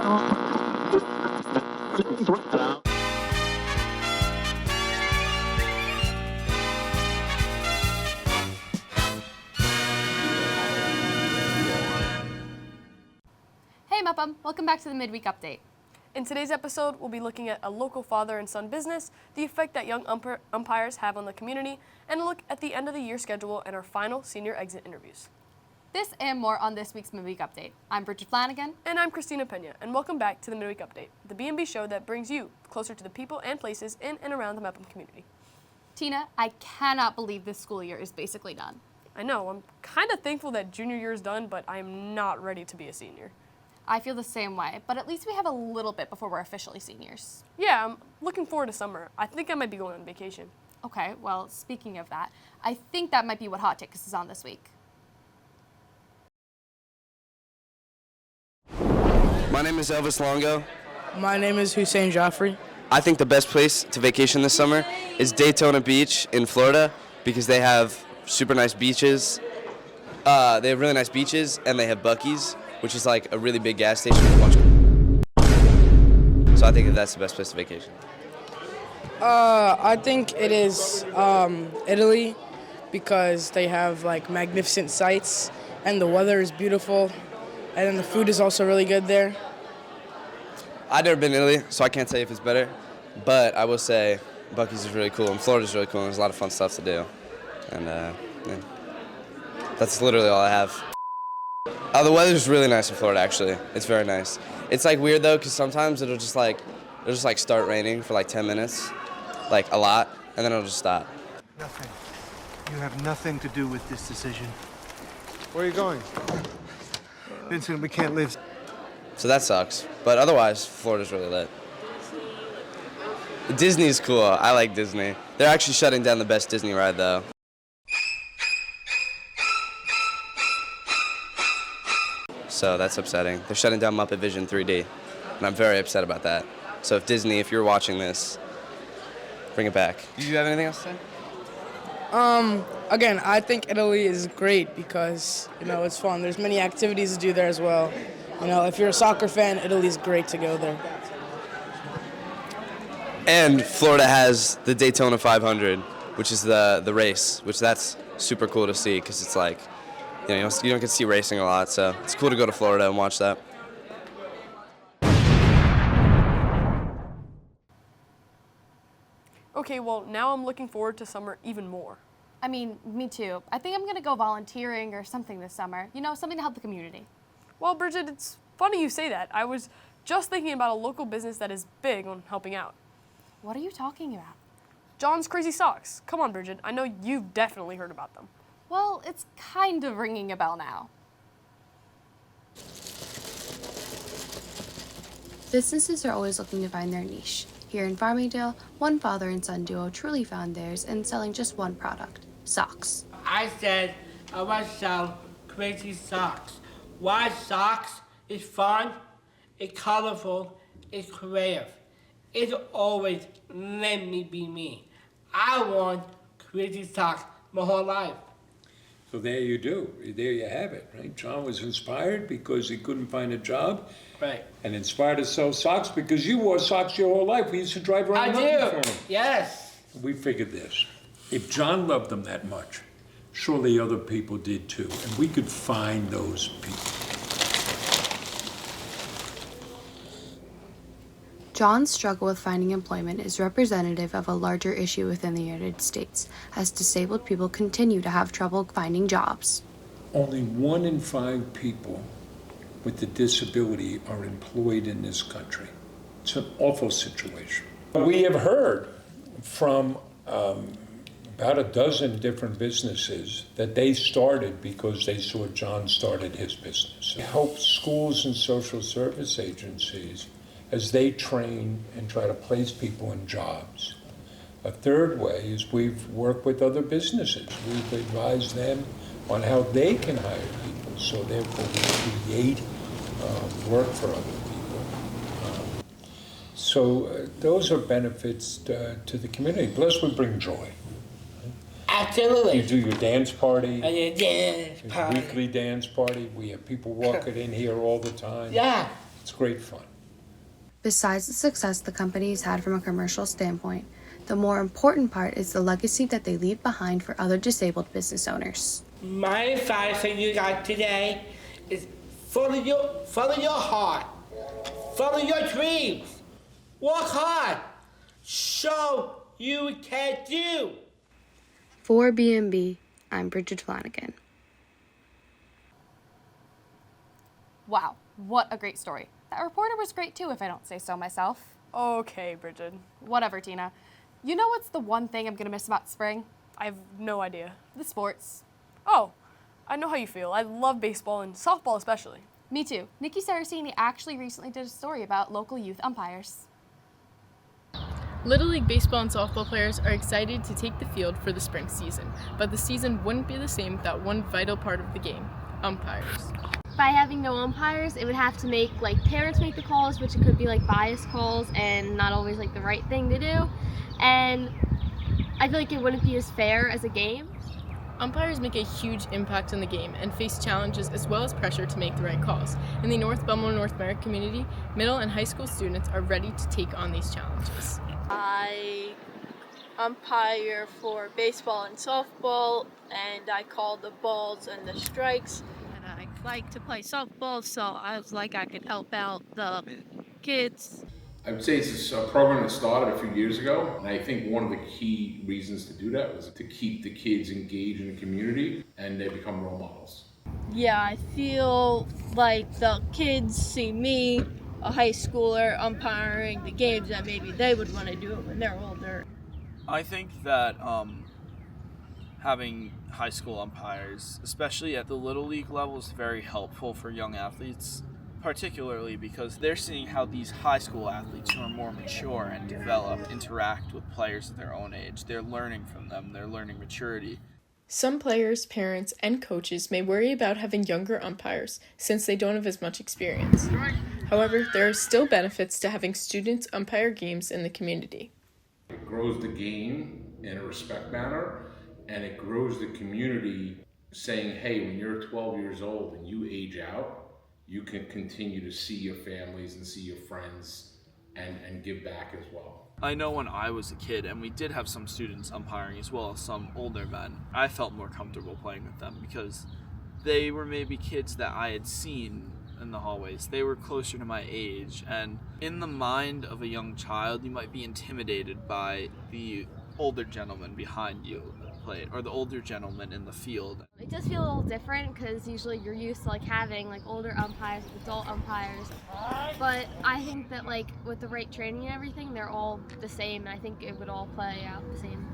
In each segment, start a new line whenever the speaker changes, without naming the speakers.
Hey Muppum, welcome back to the Midweek Update.
In today's episode, we'll be looking at a local father and son business, the effect that young umpires have on the community, and a look at the end of the year schedule and our final senior exit interviews.
This and more on this week's Midweek Update. I'm Bridget Flanagan.
And I'm Christina Pena, and welcome back to the Midweek Update, the B&B show that brings you closer to the people and places in and around the Muppum community.
Tina, I cannot believe this school year is basically done.
I know, I'm kind of thankful that junior year is done, but I'm not ready to be a senior.
I feel the same way, but at least we have a little bit before we're officially seniors.
Yeah, I'm looking forward to summer. I think I might be going on vacation.
Okay, well, speaking of that, I think that might be what Hot Tickets is on this week.
My name is Elvis Longo.
My name is Hussein Jaffrey.
I think the best place to vacation this summer is Daytona Beach in Florida because they have super nice beaches. They have really nice beaches, and they have Buc-ee's, which is like a really big gas station with a bunch of... So I think that that's the best place to vacation.
I think it is Italy because they have like magnificent sights and the weather is beautiful and then the food is also really good there.
I've never been to Italy, so I can't tell you if it's better, but I will say Buc-ee's is really cool and Florida's really cool and there's a lot of fun stuff to do. And yeah. That's literally all I have. The weather's really nice in Florida, actually. It's very nice. It's like weird though, because sometimes it'll just like start raining for like 10 minutes, like a lot, and then it'll just stop.
Nothing. You have nothing to do with this decision.
Where are you going?
Vincent, we can't live.
So that sucks. But otherwise, Florida's really lit. Disney's cool. I like Disney. They're actually shutting down the best Disney ride though. So that's upsetting. They're shutting down Muppet Vision 3D, and I'm very upset about that. So if Disney, if you're watching this, bring it back. Do you have anything else to say?
Again, I think Italy is great because, you know, it's fun. There's many activities to do there as well. You know, if you're a soccer fan, Italy's great to go there.
And Florida has the Daytona 500, which is the race, which that's super cool to see because it's like, you know, you don't get to see racing a lot, so it's cool to go to Florida and watch that.
Okay, well, now I'm looking forward to summer even more.
I mean, me too. I think I'm gonna go volunteering or something this summer. You know, something to help the community.
Well, Bridget, it's funny you say that. I was just thinking about a local business that is big on helping out.
What are you talking about?
John's Crazy Socks. Come on, Bridget. I know you've definitely heard about them.
Well, it's kind of ringing a bell now.
Businesses are always looking to find their niche. Here in Farmingdale, one father and son duo truly found theirs in selling just one product, socks.
I said I want to sell crazy socks. Why socks? It's fun, it's colorful, it's creative. It's always let me be me. I want crazy socks my whole life.
So there you do. There you have it, right? John was inspired because he couldn't find a job.
Right.
And inspired to sell socks because you wore socks your whole life. We used to drive around looking for them.
Yes.
We figured this. If John loved them that much, surely other people did too. And we could find those people.
John's struggle with finding employment is representative of a larger issue within the United States, as disabled people continue to have trouble finding jobs.
Only 1 in 5 people with a disability are employed in this country. It's an awful situation. We have heard from about a dozen different businesses that they started because they saw John started his business. It helps schools and social service agencies as they train and try to place people in jobs. A third way is we've worked with other businesses. We've advised them on how they can hire people, so therefore we create work for other people. So those are benefits to the community. Plus we bring joy.
Absolutely.
You do your dance party.
Dance party.
Weekly dance party. We have people walking in here all the time.
Yeah.
It's great fun.
Besides the success the company has had from a commercial standpoint, the more important part is the legacy that they leave behind for other disabled business owners.
My advice for you guys today is follow your heart, follow your dreams, work hard, show you can do.
For B&B, I'm Bridget Flanagan.
Wow, what a great story. That reporter was great too, if I don't say so myself.
Okay, Bridget.
Whatever, Tina. You know what's the one thing I'm gonna miss about spring?
I have no idea.
The sports.
Oh, I know how you feel. I love baseball and softball especially.
Me too. Nikki Saraceni actually recently did a story about local youth umpires.
Little League baseball and softball players are excited to take the field for the spring season, but the season wouldn't be the same without one vital part of the game, umpires.
By having no umpires, it would have to make parents make the calls, which it could be biased calls and not always the right thing to do. And I feel like it wouldn't be as fair as a game.
Umpires make a huge impact on the game and face challenges as well as pressure to make the right calls. In the North Bellmore-Merrick community, middle and high school students are ready to take on these challenges.
I umpire for baseball and softball, and I call the balls and the strikes.
And I like to play softball, so I was like I could help out the kids.
I would say it's a program that started a few years ago, and I think one of the key reasons to do that was to keep the kids engaged in the community and they become role models.
Yeah, I feel like the kids see me, a high schooler, umpiring the games that maybe they would want to do it when they're older.
I think that having high school umpires, especially at the Little League level, is very helpful for young athletes, particularly because they're seeing how these high school athletes who are more mature and developed interact with players of their own age. They're learning from them, they're learning maturity.
Some players, parents, and coaches may worry about having younger umpires since they don't have as much experience. However, there are still benefits to having students umpire games in the community.
It grows the game in a respect manner, and it grows the community saying, hey, when you're 12 years old and you age out, you can continue to see your families and see your friends and give back as well.
I know when I was a kid, and we did have some students umpiring as well as some older men, I felt more comfortable playing with them because they were maybe kids that I had seen in the hallways. They were closer to my age, and in the mind of a young child, you might be intimidated by the older gentleman behind you that played, or the older gentleman in the field.
It does feel a little different because usually you're used to having older umpires, adult umpires. But I think that with the right training and everything, they're all the same, and I think it would all play out the same.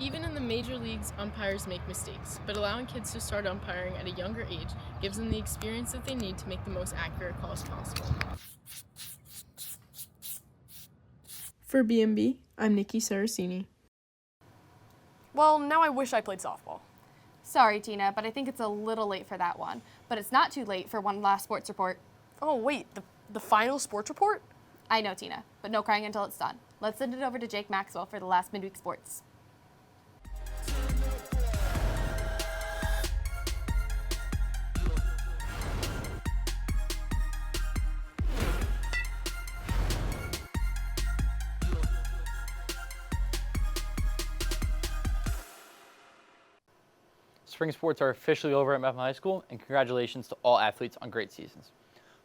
Even in the major leagues, umpires make mistakes, but allowing kids to start umpiring at a younger age gives them the experience that they need to make the most accurate calls possible. For B&B, I'm Nikki Saraceni.
Well, now I wish I played softball.
Sorry, Tina, but I think it's a little late for that one. But it's not too late for one last sports report.
Oh, wait, the final sports report?
I know, Tina, but no crying until it's done. Let's send it over to Jake Maxwell for the last midweek sports.
Spring sports are officially over at Metham High School, and congratulations to all athletes on great seasons.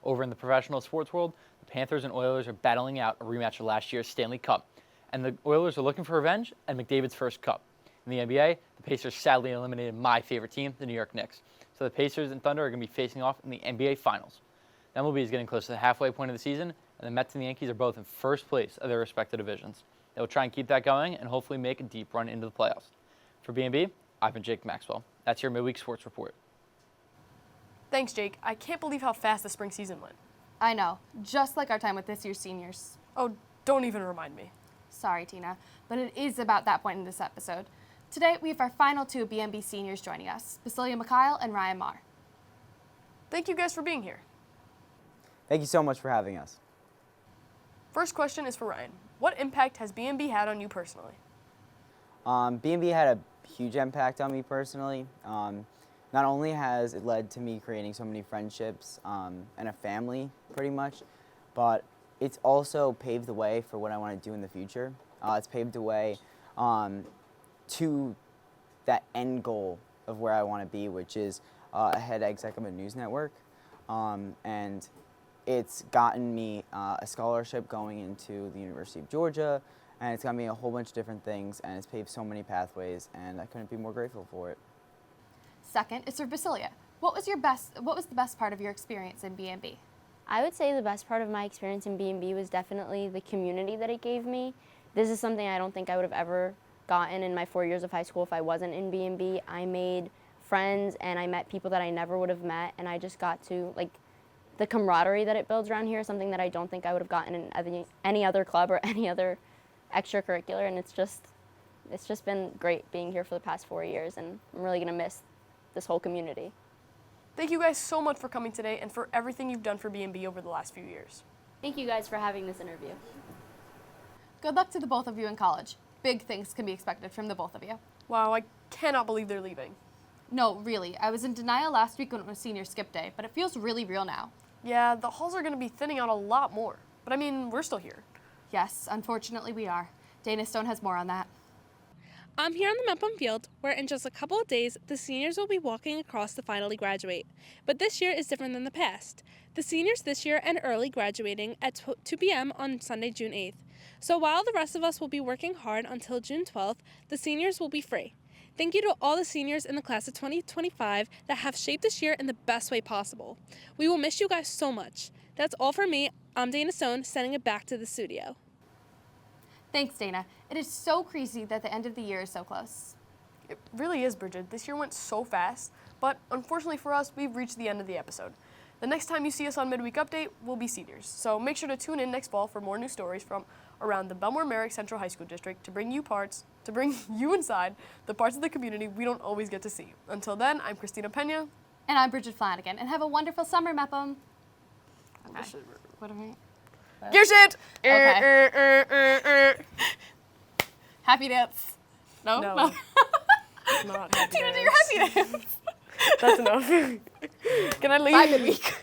Over in the professional sports world, the Panthers and Oilers are battling out a rematch of last year's Stanley Cup, and the Oilers are looking for revenge and McDavid's first cup. In the NBA, the Pacers sadly eliminated my favorite team, the New York Knicks, so the Pacers and Thunder are going to be facing off in the NBA Finals. The MLB is getting close to the halfway point of the season, and the Mets and the Yankees are both in first place of their respective divisions. They will try and keep that going and hopefully make a deep run into the playoffs. For B&B, I've been Jake Maxwell. That's your midweek sports report.
Thanks, Jake. I can't believe how fast the spring season went.
I know, just like our time with this year's seniors.
Oh, don't even remind me.
Sorry, Tina, but it is about that point in this episode. Today, we have our final two B&B seniors joining us, Basilia Mikhail and Ryan Marr.
Thank you guys for being here.
Thank you so much for having us.
First question is for Ryan. What impact has B&B had on you personally?
B&B had a huge impact on me personally. Not only has it led to me creating so many friendships and a family pretty much, but it's also paved the way for what I want to do in the future. It's paved the way to that end goal of where I want to be, which is a head exec of a news network. And it's gotten me a scholarship going into the University of Georgia, and it's got me a whole bunch of different things, and it's paved so many pathways, and I couldn't be more grateful for it.
Second is for Basilia. What was the best part of your experience in B&B?
I would say the best part of my experience in B&B was definitely the community that it gave me. This is something I don't think I would have ever gotten in my 4 years of high school if I wasn't in B&B. I made friends and I met people that I never would have met, and I just got to, like, the camaraderie that it builds around here is something that I don't think I would have gotten in any other club or any other extracurricular, and it's just been great being here for the past 4 years, and I'm really gonna miss this whole community.
Thank you guys so much for coming today and for everything you've done for B&B over the last few years.
Thank you guys for having this interview.
Good luck to the both of you in college. Big things can be expected from the both of you.
Wow, I cannot believe they're leaving.
No, really. I was in denial last week when it was senior skip day, but it feels really real now.
Yeah, the halls are going to be thinning out a lot more. But I mean, we're still here.
Yes, unfortunately we are. Dana Stone has more on that.
I'm here on the Mepham Field, where in just a couple of days, the seniors will be walking across to finally graduate. But this year is different than the past. The seniors this year are early graduating at 2 p.m. on Sunday, June 8th. So while the rest of us will be working hard until June 12th, the seniors will be free. Thank you to all the seniors in the class of 2025 that have shaped this year in the best way possible. We will miss you guys so much. That's all for me. I'm Dana Stone, sending it back to the studio.
Thanks, Dana. It is so crazy that the end of the year is so close.
It really is, Bridget. This year went so fast, but unfortunately for us, we've reached the end of the episode. The next time you see us on Midweek Update, we'll be seniors. So make sure to tune in next fall for more new stories from around the Bellmore-Merrick Central High School District to bring you inside the parts of the community we don't always get to see. Until then, I'm Christina Pena.
And I'm Bridget Flanagan. And have a wonderful summer, Mepham. Okay. What am I?
Gear shift!
Okay. Happy dance. No?
No.
No.
Not happy
Tina,
dance.
do your happy dance.
That's enough. Can I leave?
Bye, Midweek.